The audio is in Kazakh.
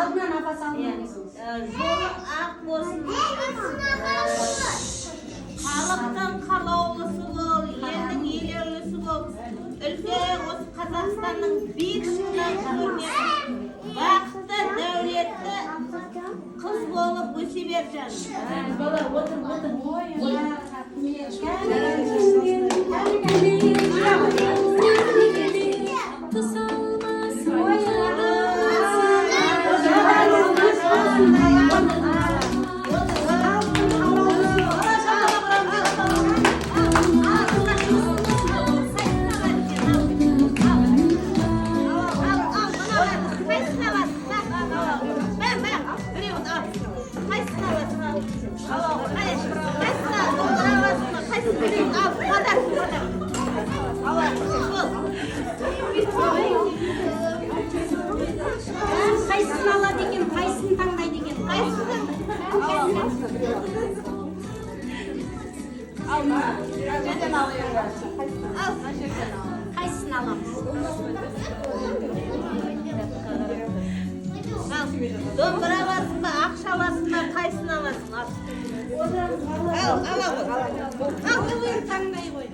Алдынан апасы алдынан. Жолы ақ болсын. Халықтың қалаулысы бол, елдің елеулісі бол. Үлкен осы Қазақстанның биік шыңынан көрінетін бақытты, дәулетті қыз болып өсе бер жаным. Бала отыр. Қайсысын алады екен, қайсысын таңдайды екен? Қайсысын аламыз? Домбыра аласың ба, ақша аласың ба, қайсысын аласың? Ал, Таңдай ғой.